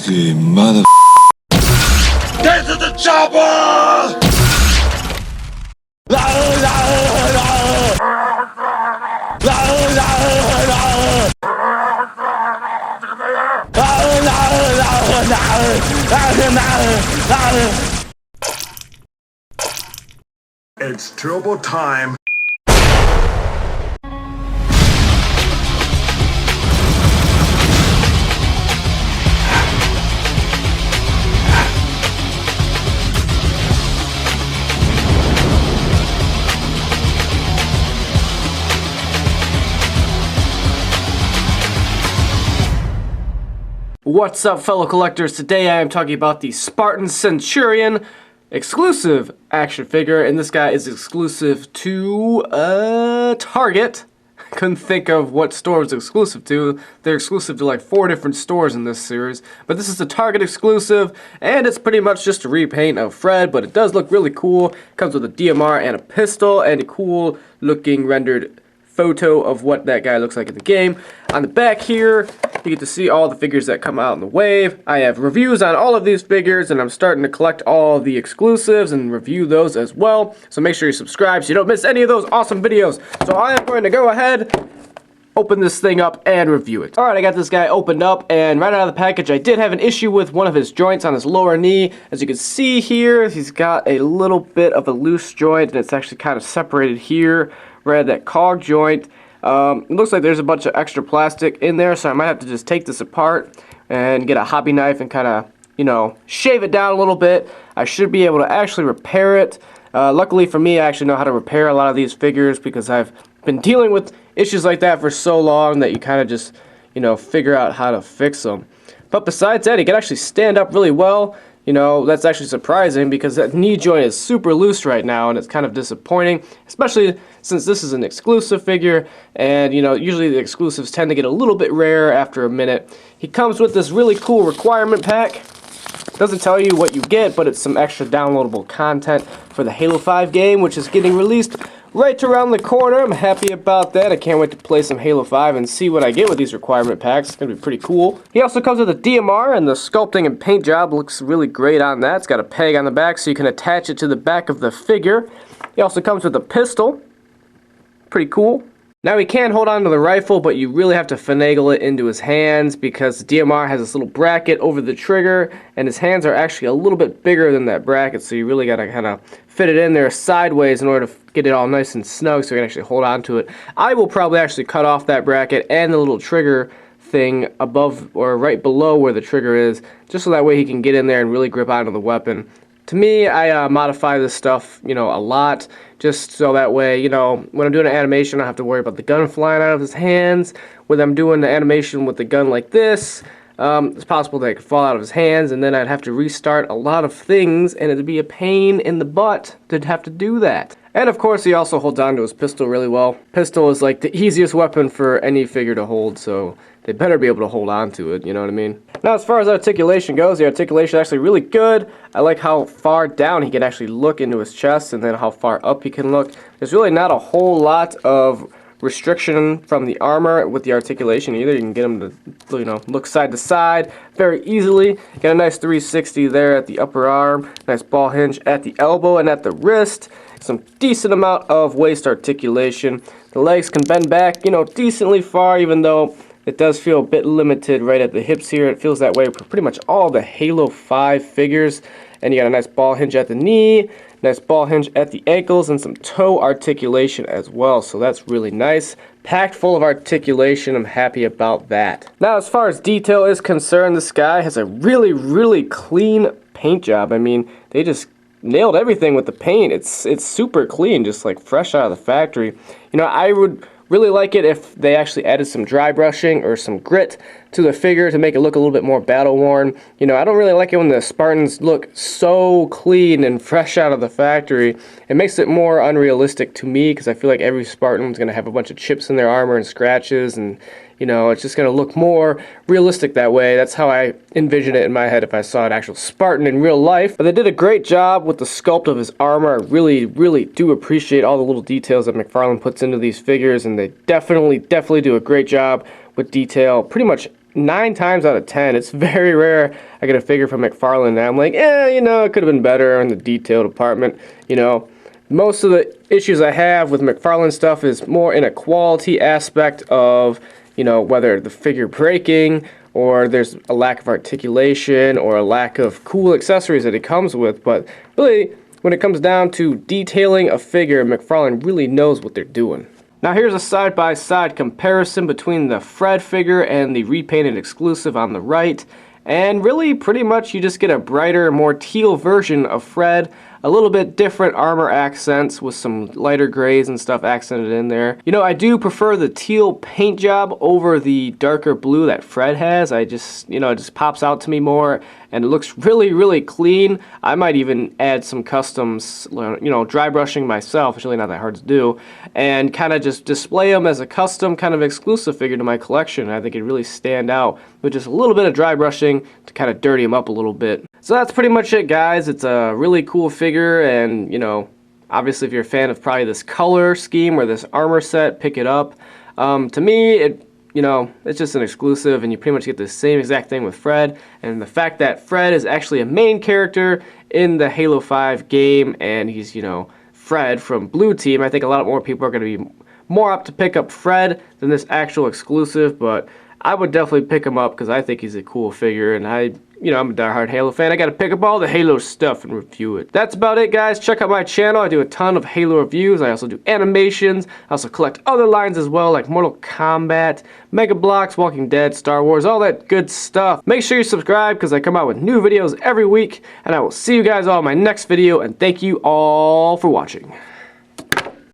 Nasty mother. Get to the chopper! It's turbo time. What's up, fellow collectors? Today I am talking about the Spartan Centurion exclusive action figure, and this guy is exclusive to Target. Couldn't think of what store it's exclusive to. They're exclusive to like 4 different stores in this series, but this is a Target exclusive, and it's pretty much just a repaint of Fred, but it does look really cool. Comes with a DMR and a pistol and a cool looking rendered photo of what that guy looks like in the game. On the back here, you get to see all the figures that come out in the wave. I have reviews on all of these figures, and I'm starting to collect all the exclusives and review those as well. So make sure you subscribe so you don't miss any of those awesome videos. So I am going to go ahead, open this thing up, and review it. Alright, I got this guy opened up, and right out of the package, I did have an issue with one of his joints on his lower knee. As you can see here, he's got a little bit of a loose joint, and it's actually kind of separated here. Right at that cog joint. It looks like there's a bunch of extra plastic in there, so I might have to just take this apart and get a hobby knife and kind of, you know, shave it down a little bit. I should be able to actually repair it. Luckily for me, I actually know how to repair a lot of these figures because I've been dealing with issues like that for so long that you kind of just, you know, figure out how to fix them. But besides that, he can actually stand up really well. You know, that's actually surprising because that knee joint is super loose right now, and it's kind of disappointing, especially since this is an exclusive figure, and, you know, usually the exclusives tend to get a little bit rare after a minute. He comes with this really cool requirement pack. Doesn't tell you what you get, but it's some extra downloadable content for the Halo 5 game, which is getting released right around the corner. I'm happy about that. I can't wait to play some Halo 5 and see what I get with these requirement packs. It's going to be pretty cool. He also comes with a DMR, and the sculpting and paint job looks really great on that. It's got a peg on the back so you can attach it to the back of the figure. He also comes with a pistol. Pretty cool. Now he can hold on to the rifle, but you really have to finagle it into his hands because the DMR has this little bracket over the trigger, and his hands are actually a little bit bigger than that bracket, so you really got to kind of fit it in there sideways in order to get it all nice and snug so you can actually hold on to it. I will probably actually cut off that bracket and the little trigger thing above or right below where the trigger is, just so that way he can get in there and really grip onto the weapon. To me, I modify this stuff, you know, a lot, just so that way, you know, when I'm doing an animation, I don't have to worry about the gun flying out of his hands. When I'm doing the animation with the gun like this, it's possible that it could fall out of his hands, and then I'd have to restart a lot of things, and it'd be a pain in the butt to have to do that. And of course, he also holds on to his pistol really well. Pistol is like the easiest weapon for any figure to hold, so they better be able to hold on to it, you know what I mean? Now, as far as articulation goes, the articulation is actually really good. I like how far down he can actually look into his chest, and then how far up he can look. There's really not a whole lot of restriction from the armor with the articulation either. You can get him to, you know, look side to side very easily. Got a nice 360 there at the upper arm, nice ball hinge at the elbow and at the wrist. Some decent amount of waist articulation. The legs can bend back, you know, decently far, even though it does feel a bit limited right at the hips here. It feels that way for pretty much all the Halo 5 figures. And you got a nice ball hinge at the knee, nice ball hinge at the ankles, and some toe articulation as well. So that's really nice. Packed full of articulation. I'm happy about that. Now, as far as detail is concerned, this guy has a really, really clean paint job. I mean, they just nailed everything with the paint. It's super clean, just like fresh out of the factory. You know, I would really like it if they actually added some dry brushing or some grit to the figure to make it look a little bit more battle worn. You know, I don't really like it when the Spartans look so clean and fresh out of the factory. It makes it more unrealistic to me because I feel like every Spartan is going to have a bunch of chips in their armor and scratches, and you know, it's just going to look more realistic that way. That's how I envision it in my head if I saw an actual Spartan in real life. But they did a great job with the sculpt of his armor. I really, really do appreciate all the little details that McFarlane puts into these figures, and they definitely do a great job with detail pretty much 9 times out of 10, it's very rare I get a figure from McFarlane and I'm like, you know, it could have been better in the detail department. You know, most of the issues I have with McFarlane stuff is more in a quality aspect of, you know, whether the figure breaking or there's a lack of articulation or a lack of cool accessories that it comes with. But really, when it comes down to detailing a figure, McFarlane really knows what they're doing. Now here's a side-by-side comparison between the Fred figure and the repainted exclusive on the right. And really, pretty much you just get a brighter, more teal version of Fred. A little bit different armor accents with some lighter grays and stuff accented in there. You know, I do prefer the teal paint job over the darker blue that Fred has. I just, you know, it just pops out to me more and it looks really, really clean. I might even add some customs, you know, dry brushing myself. It's really not that hard to do. And kind of just display them as a custom kind of exclusive figure to my collection. I think it really stand out with just a little bit of dry brushing to kind of dirty them up a little bit. So that's pretty much it, guys. It's a really cool figure, and, you know, obviously if you're a fan of probably this color scheme or this armor set, pick it up. To me, you know, it's just an exclusive, and you pretty much get the same exact thing with Fred. And the fact that Fred is actually a main character in the Halo 5 game, and he's, you know, Fred from Blue Team, I think a lot more people are going to be more up to pick up Fred than this actual exclusive, but I would definitely pick him up because I think he's a cool figure, and you know, I'm a diehard Halo fan. I gotta pick up all the Halo stuff and review it. That's about it, guys. Check out my channel. I do a ton of Halo reviews. I also do animations. I also collect other lines as well, like Mortal Kombat, Mega Bloks, Walking Dead, Star Wars, all that good stuff. Make sure you subscribe because I come out with new videos every week, and I will see you guys all in my next video, and thank you all for watching.